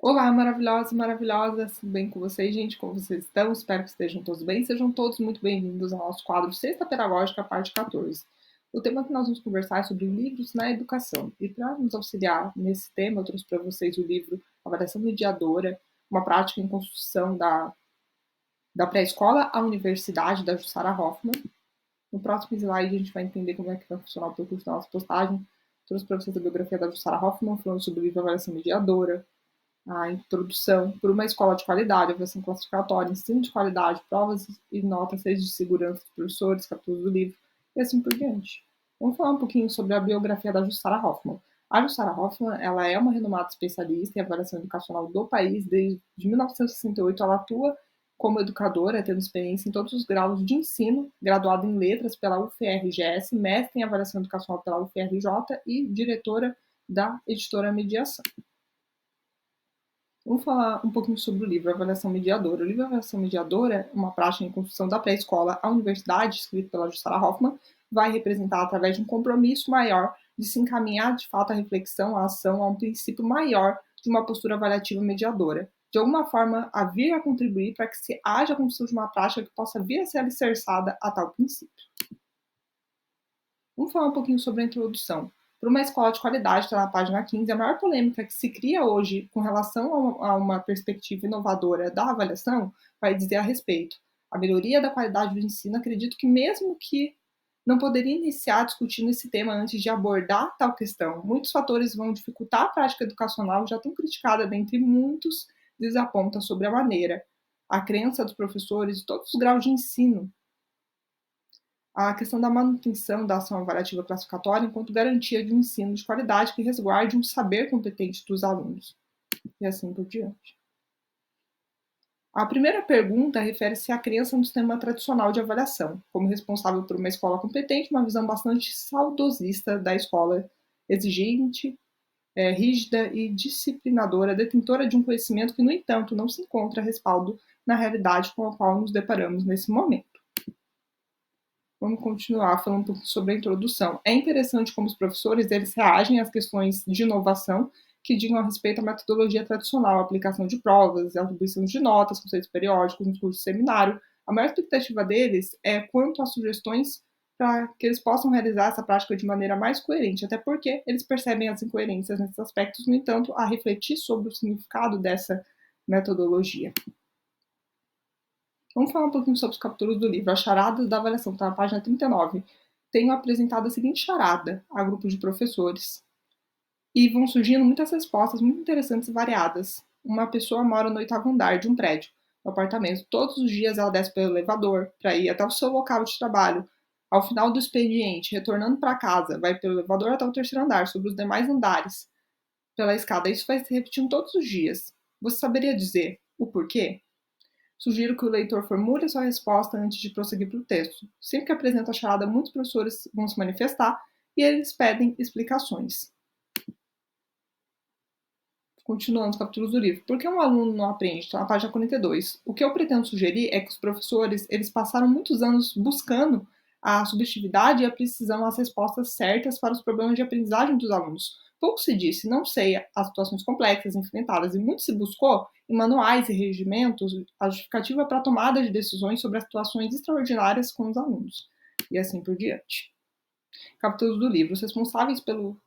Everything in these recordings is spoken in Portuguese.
Olá, maravilhosos e maravilhosas, tudo bem com vocês, gente? Como vocês estão? Espero que estejam todos bem. Sejam todos muito bem-vindos ao nosso quadro Sexta Pedagógica, parte 14. O tema que nós vamos conversar é sobre livros na educação. E para nos auxiliar nesse tema, eu trouxe para vocês o livro Avaliação Mediadora, uma prática em construção da pré-escola à universidade, da Jussara Hoffmann. No próximo slide, a gente vai entender como é que vai funcionar o percurso da nossa postagem. Trouxe para vocês a biografia da Jussara Hoffmann, falando sobre o livro Avaliação Mediadora, a introdução por uma escola de qualidade, avaliação classificatória, ensino de qualidade, provas e notas, de segurança dos professores, capítulos do livro, e assim por diante. Vamos falar um pouquinho sobre a biografia da Jussara Hoffmann. A Jussara Hoffmann, ela é uma renomada especialista em avaliação educacional do país. Desde 1968, ela atua como educadora, tendo experiência em todos os graus de ensino, graduada em letras pela UFRGS, mestre em avaliação educacional pela UFRJ e diretora da editora Mediação. Vamos falar um pouquinho sobre o livro Avaliação Mediadora. O livro Avaliação Mediadora, uma prática em construção da pré-escola à universidade, escrito pela Jussara Hoffmann, vai representar, através de um compromisso maior, de se encaminhar de fato à reflexão, à ação, a um princípio maior de uma postura avaliativa mediadora. De alguma forma, a vir a contribuir para que se haja a construção de uma prática que possa vir a ser alicerçada a tal princípio. Vamos falar um pouquinho sobre a introdução. Para uma escola de qualidade, está na página 15, a maior polêmica que se cria hoje com relação a uma perspectiva inovadora da avaliação vai dizer a respeito. A melhoria da qualidade do ensino, acredito que mesmo que não poderia iniciar discutindo esse tema antes de abordar tal questão. Muitos fatores vão dificultar a prática educacional, já tão criticada dentre muitos, desaponta sobre a maneira, a crença dos professores e todos os graus de ensino, a questão da manutenção da ação avaliativa classificatória enquanto garantia de um ensino de qualidade que resguarde um saber competente dos alunos, e assim por diante. A primeira pergunta refere-se à crença no sistema tradicional de avaliação, como responsável por uma escola competente, uma visão bastante saudosista da escola, exigente, rígida e disciplinadora, detentora de um conhecimento que, no entanto, não se encontra respaldo na realidade com a qual nos deparamos nesse momento. Vamos continuar falando um pouco sobre a introdução. É interessante como os professores eles reagem às questões de inovação que digam a respeito à metodologia tradicional, a aplicação de provas, a atribuição de notas, conceitos periódicos nos cursos de seminário. A maior expectativa deles é quanto às sugestões para que eles possam realizar essa prática de maneira mais coerente, até porque eles percebem as incoerências nesses aspectos, no entanto, a refletir sobre o significado dessa metodologia. Vamos falar um pouquinho sobre os capítulos do livro. A charada da avaliação está na página 39. Tenho apresentado a seguinte charada a grupo de professores. E vão surgindo muitas respostas muito interessantes e variadas. Uma pessoa mora no 8º andar de um prédio, no apartamento. Todos os dias ela desce pelo elevador para ir até o seu local de trabalho. Ao final do expediente, retornando para casa, vai pelo elevador até o 3º andar, sobre os demais andares, pela escada. Isso vai se repetindo todos os dias. Você saberia dizer o porquê? Sugiro que o leitor formule a sua resposta antes de prosseguir para o texto. Sempre que apresenta a charada, muitos professores vão se manifestar e eles pedem explicações. Continuando os capítulos do livro. Por que um aluno não aprende? Está na página 42. O que eu pretendo sugerir é que os professores eles passaram muitos anos buscando a subjetividade e a precisão, as respostas certas para os problemas de aprendizagem dos alunos. Pouco se disse, não sei, as situações complexas enfrentadas e muito se buscou em manuais e regimentos a justificativa para a tomada de decisões sobre as situações extraordinárias com os alunos. E assim por diante. Capítulos do livro. Os responsáveis pelo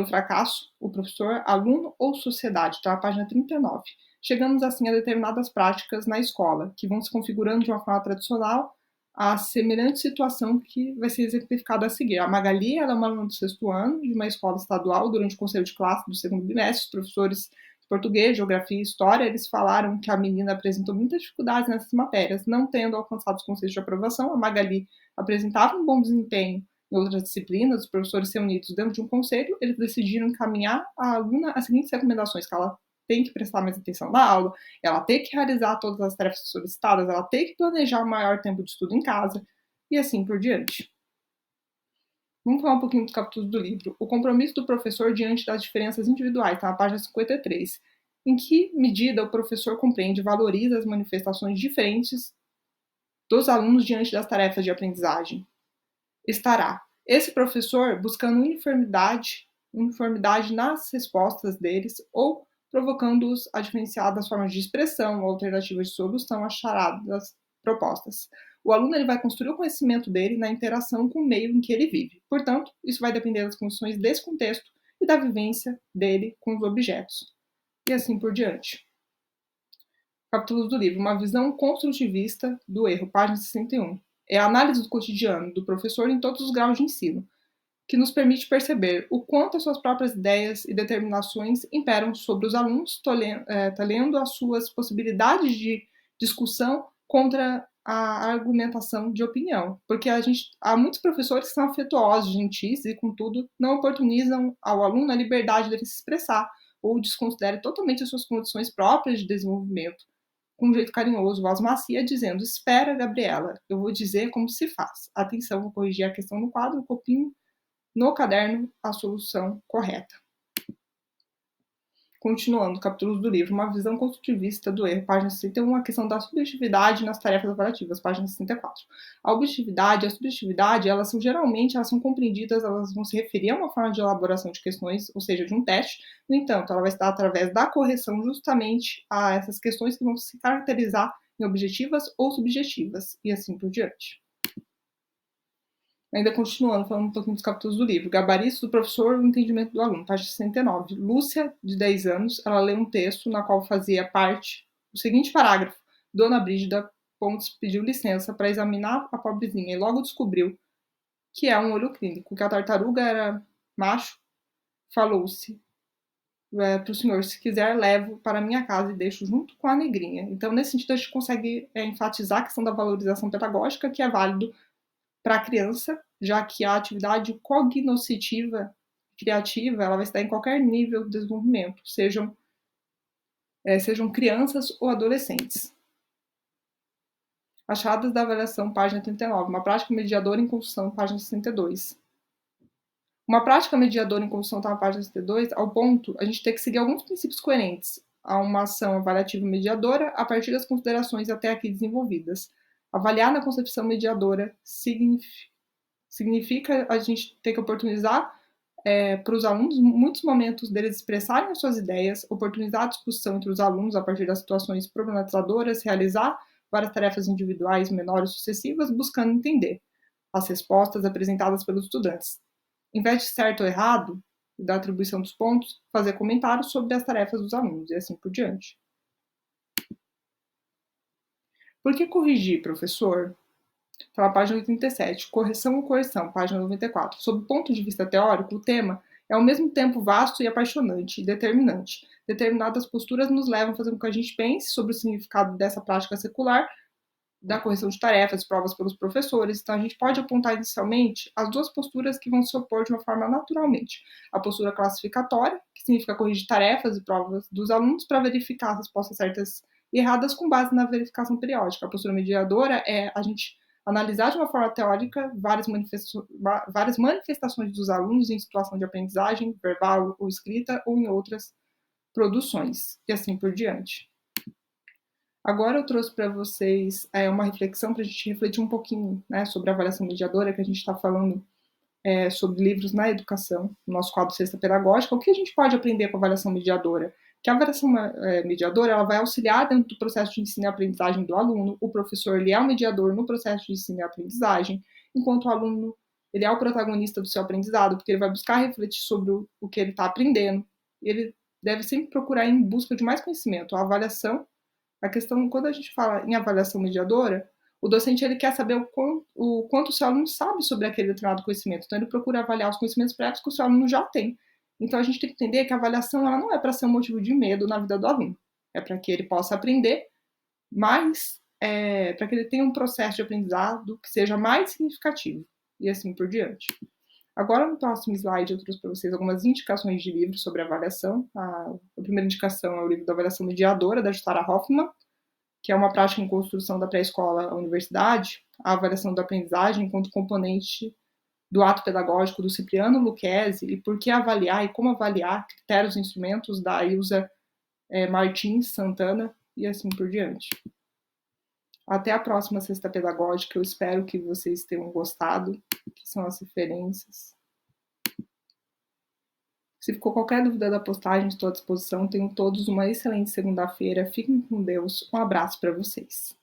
fracasso, o professor, aluno ou sociedade, está na página 39. Chegamos assim a determinadas práticas na escola, que vão se configurando de uma forma tradicional a semelhante situação que vai ser exemplificada a seguir. A Magali ela é uma aluna do 6º ano de uma escola estadual. Durante o conselho de classe do 2º bimestre, os professores de português, geografia e história, eles falaram que a menina apresentou muitas dificuldades nessas matérias, não tendo alcançado os conceitos de aprovação. A Magali apresentava um bom desempenho em outras disciplinas. Os professores reunidos dentro de um conselho, eles decidiram encaminhar a aluna as seguintes recomendações: que ela tem que prestar mais atenção na aula, ela tem que realizar todas as tarefas solicitadas, ela tem que planejar o maior tempo de estudo em casa, e assim por diante. Vamos falar um pouquinho dos capítulos do livro. O compromisso do professor diante das diferenças individuais, está na página 53. Em que medida o professor compreende e valoriza as manifestações diferentes dos alunos diante das tarefas de aprendizagem? Estará esse professor buscando uniformidade nas respostas deles ou provocando-os a diferenciar das formas de expressão ou alternativas de solução às charadas propostas. O aluno ele vai construir o conhecimento dele na interação com o meio em que ele vive. Portanto, isso vai depender das condições desse contexto e da vivência dele com os objetos. E assim por diante. Capítulos do livro. Uma visão construtivista do erro, página 61. É a análise do cotidiano do professor em todos os graus de ensino, que nos permite perceber o quanto as suas próprias ideias e determinações imperam sobre os alunos, talhando as suas possibilidades de discussão contra a argumentação de opinião. Porque há muitos professores que são afetuosos, gentis e, contudo, não oportunizam ao aluno a liberdade dele se expressar ou desconsideram totalmente as suas condições próprias de desenvolvimento, com um jeito carinhoso, voz macia, dizendo: espera, Gabriela, eu vou dizer como se faz. Atenção, vou corrigir a questão no quadro, copinho no caderno a solução correta. Continuando, capítulos do livro, uma visão construtivista do erro, página 61, a questão da subjetividade nas tarefas avaliativas, página 64. A objetividade e a subjetividade, elas são compreendidas, elas vão se referir a uma forma de elaboração de questões, ou seja, de um teste. No entanto, ela vai estar através da correção justamente a essas questões que vão se caracterizar em objetivas ou subjetivas, e assim por diante. Ainda continuando, falando um pouquinho dos capítulos do livro. Gabaritos do professor e o entendimento do aluno, página 69. Lúcia, de 10 anos, ela lê um texto na qual fazia parte o seguinte parágrafo. Dona Brígida Pontes pediu licença para examinar a pobrezinha e logo descobriu que é um olho clínico, que a tartaruga era macho. Falou-se para o senhor, se quiser, levo para minha casa e deixo junto com a negrinha. Então, nesse sentido, a gente consegue enfatizar a questão da valorização pedagógica, que é válido para a criança, já que a atividade cognoscitiva criativa ela vai estar em qualquer nível de desenvolvimento, sejam crianças ou adolescentes. Achadas da avaliação, página 39. Uma prática mediadora em construção, página 62. Uma prática mediadora em construção, está na página 62, ao ponto a gente tem que seguir alguns princípios coerentes a uma ação avaliativa mediadora a partir das considerações até aqui desenvolvidas. Avaliar na concepção mediadora significa a gente ter que oportunizar para os alunos muitos momentos deles expressarem as suas ideias, oportunizar a discussão entre os alunos a partir das situações problematizadoras, realizar várias tarefas individuais menores sucessivas, buscando entender as respostas apresentadas pelos estudantes. Em vez de certo ou errado, da atribuição dos pontos, fazer comentários sobre as tarefas dos alunos e assim por diante. Por que corrigir, professor? Está na página 87. Correção ou correção, página 94. Sob o ponto de vista teórico, o tema é ao mesmo tempo vasto e apaixonante e determinante. Determinadas posturas nos levam a fazer com que a gente pense sobre o significado dessa prática secular, da correção de tarefas e provas pelos professores. Então, a gente pode apontar inicialmente as duas posturas que vão se opor de uma forma naturalmente. A postura classificatória, que significa corrigir tarefas e provas dos alunos para verificar as respostas certas e erradas com base na verificação periódica. A postura mediadora é a gente analisar de uma forma teórica várias manifestações dos alunos em situação de aprendizagem, verbal ou escrita, ou em outras produções, e assim por diante. Agora eu trouxe para vocês uma reflexão para a gente refletir um pouquinho, né, sobre a avaliação mediadora, que a gente está falando sobre livros na educação, no nosso quadro Cesta Pedagógica. O que a gente pode aprender com a avaliação mediadora? Que a avaliação mediadora ela vai auxiliar dentro do processo de ensino e aprendizagem do aluno. O professor ele é um mediador no processo de ensino e aprendizagem, enquanto o aluno ele é o protagonista do seu aprendizado, porque ele vai buscar refletir sobre o que ele está aprendendo. Ele deve sempre procurar em busca de mais conhecimento. A avaliação, a questão, quando a gente fala em avaliação mediadora, o docente ele quer saber o quanto o seu aluno sabe sobre aquele determinado conhecimento. Então, ele procura avaliar os conhecimentos prévios que o seu aluno já tem. Então, a gente tem que entender que a avaliação ela não é para ser um motivo de medo na vida do aluno. É para que ele possa aprender, mas para que ele tenha um processo de aprendizado que seja mais significativo. E assim por diante. Agora, no próximo slide, eu trouxe para vocês algumas indicações de livros sobre avaliação. A primeira indicação é o livro da avaliação mediadora, da Juttara Hoffmann, que é uma prática em construção da pré-escola à universidade, a avaliação da aprendizagem enquanto componente do ato pedagógico do Cipriano Lucchesi, e por que avaliar e como avaliar, critérios e instrumentos da Ilza Martins Santana, e assim por diante. Até a próxima Cesta Pedagógica, eu espero que vocês tenham gostado, que são as referências. Se ficou qualquer dúvida da postagem, estou à disposição. Tenham todos uma excelente segunda-feira. Fiquem com Deus. Um abraço para vocês.